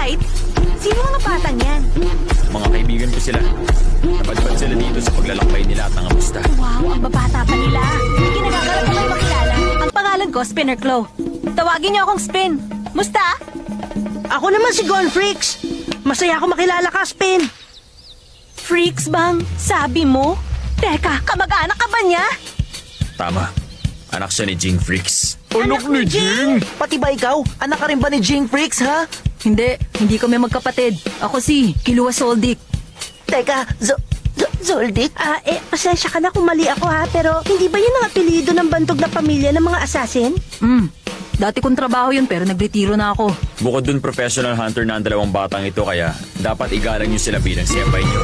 Right? Sino mga batang yan? Mga kaibigan ko sila. Napadpad sila dito sa paglalakbay nila at nangamusta. Wow, ang babata pa nila. Hindi kinagagalap ko kayo makilala. Ang pangalan ko, Spinner Claw. Tawagin niyo akong Spin. Musta? Ako naman si Gone Freaks. Masaya ako makilala ka, Spin. Freaks bang? Sabi mo? Teka, kamag-anak ka ba niya? Tama. Anak siya ni Jing Freaks. Anak ni Jing? Pati ba ikaw? Anak ka rin ba ni Jing Freaks, ha? Hindi kami magkapatid. Ako si Kilua Soldik. Teka, Zoldik? Pasensya ka na kung mali ako, ha? Pero hindi ba yun ang apelido ng bantog na pamilya ng mga asasin? Dati kong trabaho yun pero nagretiro na ako. Bukod dun, professional hunter na ang dalawang batang ito kaya dapat igalang niyo sila bilang siyempre niyo.